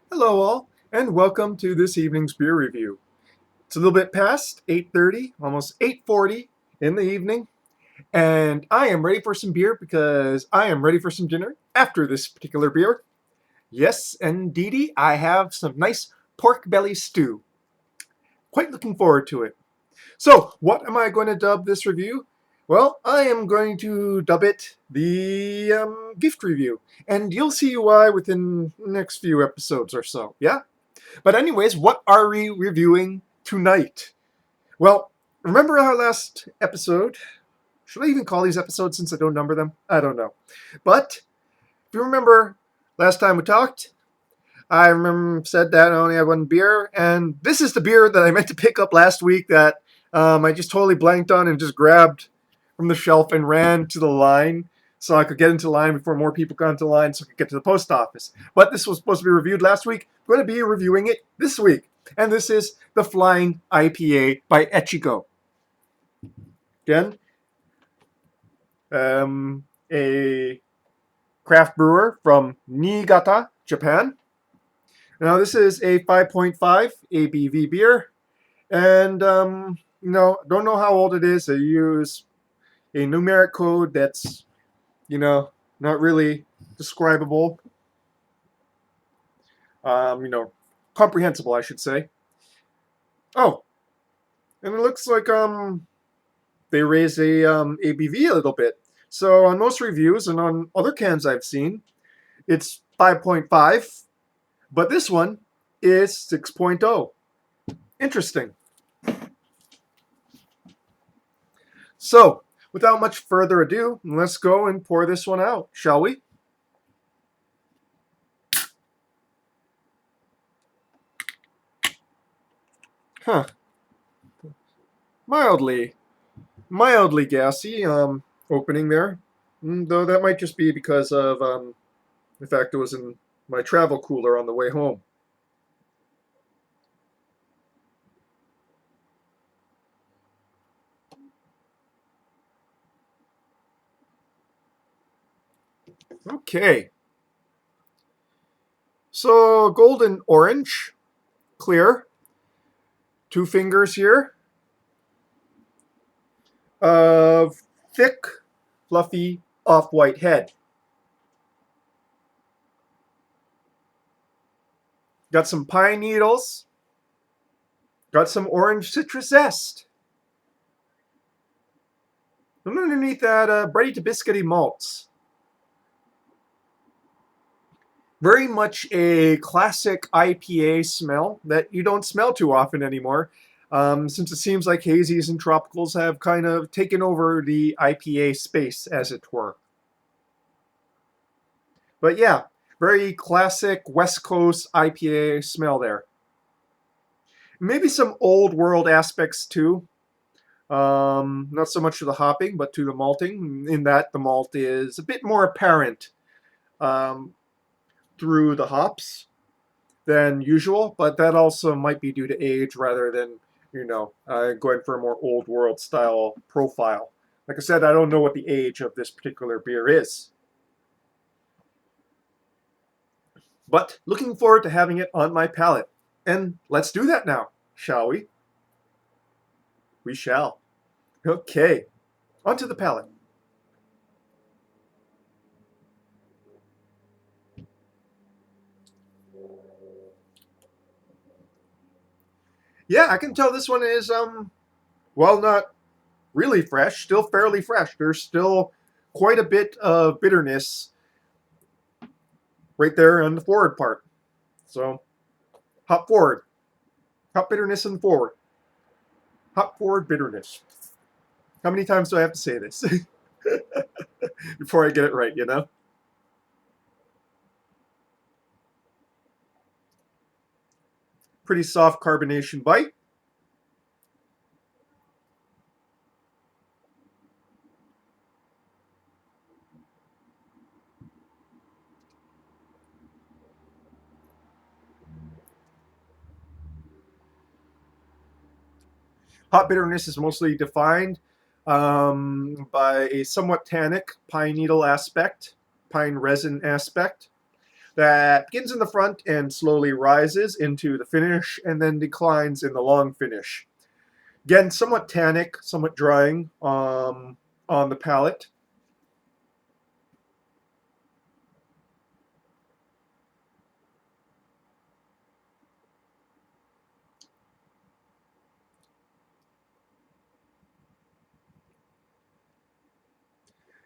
Hello all, and welcome to this evening's beer review. It's a little bit past 8:30, almost 8:40 in the evening, and I am ready for some beer because I am ready for some dinner after this particular beer. Yes, indeedy, I have some nice pork belly stew. Quite looking forward to it. So, what am I going to dub this review? Well, I am going to dub it the gift review, and you'll see why within the next few episodes or so. Yeah? But anyways, what are we reviewing tonight? Well, remember our last episode? Should I even call these episodes since I don't number them? I don't know. But if you remember last time we talked, I remember said that I only had one beer, and this is the beer that I meant to pick up last week that I just totally blanked on and just grabbed from the shelf and ran to the line so I could get into line before more people got into line so I could get to the post office. But this was supposed to be reviewed last week. I'm going to be reviewing it this week. And this is the Flying IPA by Echigo. Again, a craft brewer from Niigata, Japan. Now, this is a 5.5 ABV beer. And, don't know how old it is. They use a numeric code that's, not really describable. Comprehensible, I should say. Oh, and it looks like they raise a ABV a little bit. So on most reviews and on other cans I've seen, it's 5.5, but this one is 6.0. Interesting. So, without much further ado, let's go and pour this one out, shall we? Huh. Mildly gassy opening there. Though that might just be because of the fact it was in my travel cooler on the way home. Okay. So, golden orange, clear. 2 fingers here of thick, fluffy, off-white head. Got some pine needles. Got some orange citrus zest. And underneath that, bready to biscuity malts. Very much a classic IPA smell that you don't smell too often anymore, since it seems like hazies and tropicals have kind of taken over the IPA space, as it were. But yeah, very classic West Coast IPA smell there. Maybe some old world aspects too. Not so much to the hopping, but to the malting, in that the malt is a bit more apparent um, through the hops than usual, but that also might be due to age rather than, going for a more old world style profile. Like I said, I don't know what the age of this particular beer is. But looking forward to having it on my palate. And let's do that now, shall we? We shall. Okay, onto the palate. Yeah, I can tell this one is well, not really fresh, still fairly fresh. There's still quite a bit of bitterness right there on the forward part. So, hop forward. Hop bitterness in the forward. Hop forward bitterness. How many times do I have to say this before I get it right? Pretty soft carbonation bite. Hop bitterness is mostly defined by a somewhat tannic pine needle aspect, pine resin aspect. that begins in the front and slowly rises into the finish and then declines in the long finish. Again, somewhat tannic, somewhat drying on the palate.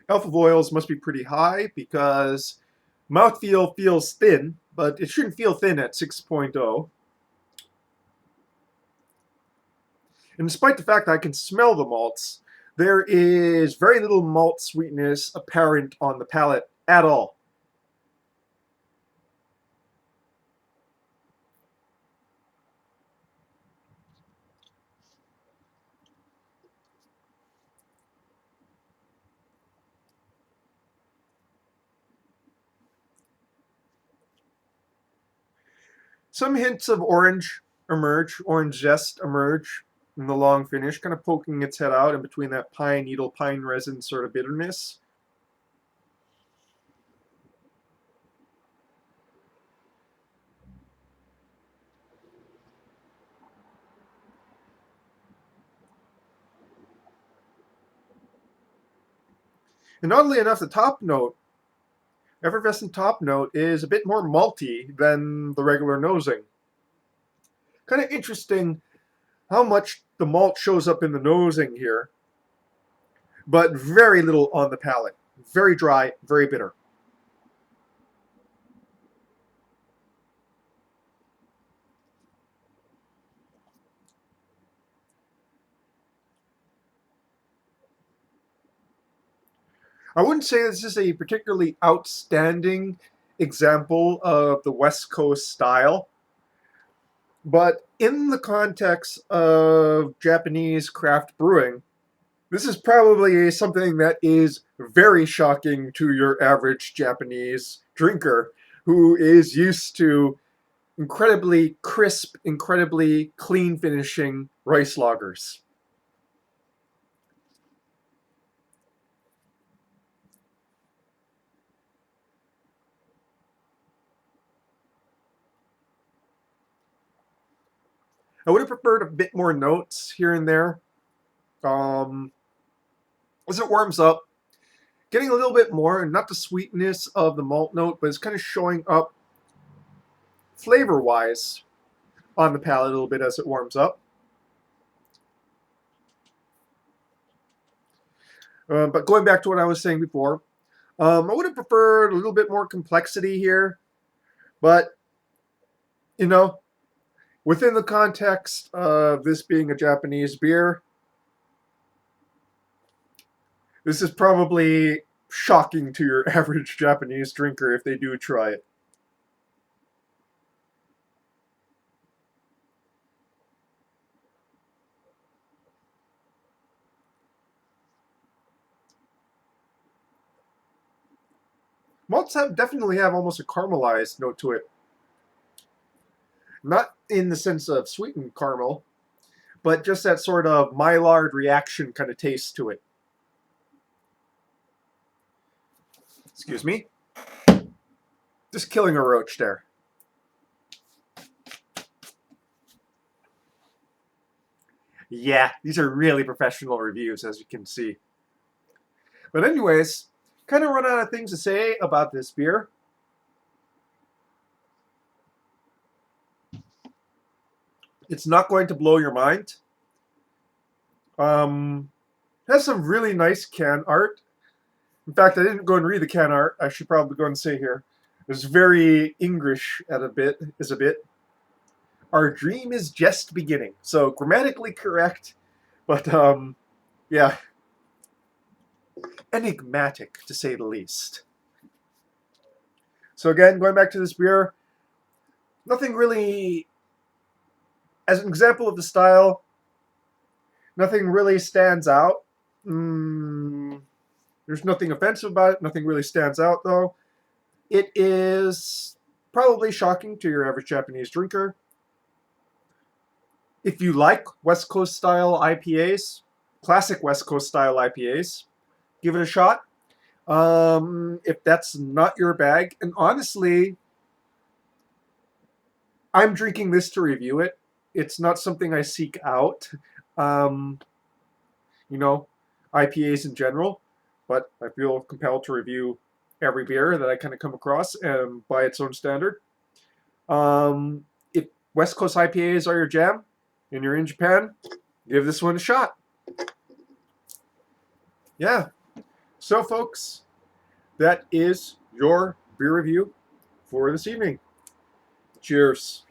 Alpha oils must be pretty high because mouthfeel feels thin, but it shouldn't feel thin at 6.0. And despite the fact that I can smell the malts, there is very little malt sweetness apparent on the palate at all. Some hints of orange emerge, orange zest emerge in the long finish, kind of poking its head out in between that pine needle, pine resin sort of bitterness. And oddly enough, the top note, Effervescent Top Note, is a bit more malty than the regular nosing. Kind of interesting how much the malt shows up in the nosing here, but very little on the palate. Very dry, very bitter. I wouldn't say this is a particularly outstanding example of the West Coast style, but in the context of Japanese craft brewing, this is probably something that is very shocking to your average Japanese drinker who is used to incredibly crisp, incredibly clean finishing rice lagers. I would have preferred a bit more notes here and there. Um, as it warms up, getting a little bit more, not the sweetness of the malt note, but it's kind of showing up flavor wise on the palate a little bit as it warms up. But going back to what I was saying before, I would have preferred a little bit more complexity here, but you know, within the context of this being a Japanese beer, this is probably shocking to your average Japanese drinker if they do try it. Malts definitely have almost a caramelized note to it. Not in the sense of sweetened caramel, but just that sort of Maillard reaction kind of taste to it. Excuse me. Just killing a roach there. Yeah, these are really professional reviews, as you can see. But anyways, kind of run out of things to say about this beer. It's not going to blow your mind. It has some really nice can art. In fact, I didn't go and read the can art. I should probably go and say here. It's very English at a bit. Our dream is just beginning. So grammatically correct, but yeah, enigmatic to say the least. So again, going back to this beer, nothing really, as an example of the style, nothing really stands out. There's nothing offensive about it. Nothing really stands out, though. It is probably shocking to your average Japanese drinker. If you like West Coast style IPAs, classic West Coast style IPAs, give it a shot. If that's not your bag, and honestly, I'm drinking this to review it. It's not something I seek out. Um, you know, IPAs in general, but I feel compelled to review every beer that I kind of come across by its own standard. If West Coast IPAs are your jam and you're in Japan, give this one a shot. Yeah. So, folks, that is your beer review for this evening. Cheers.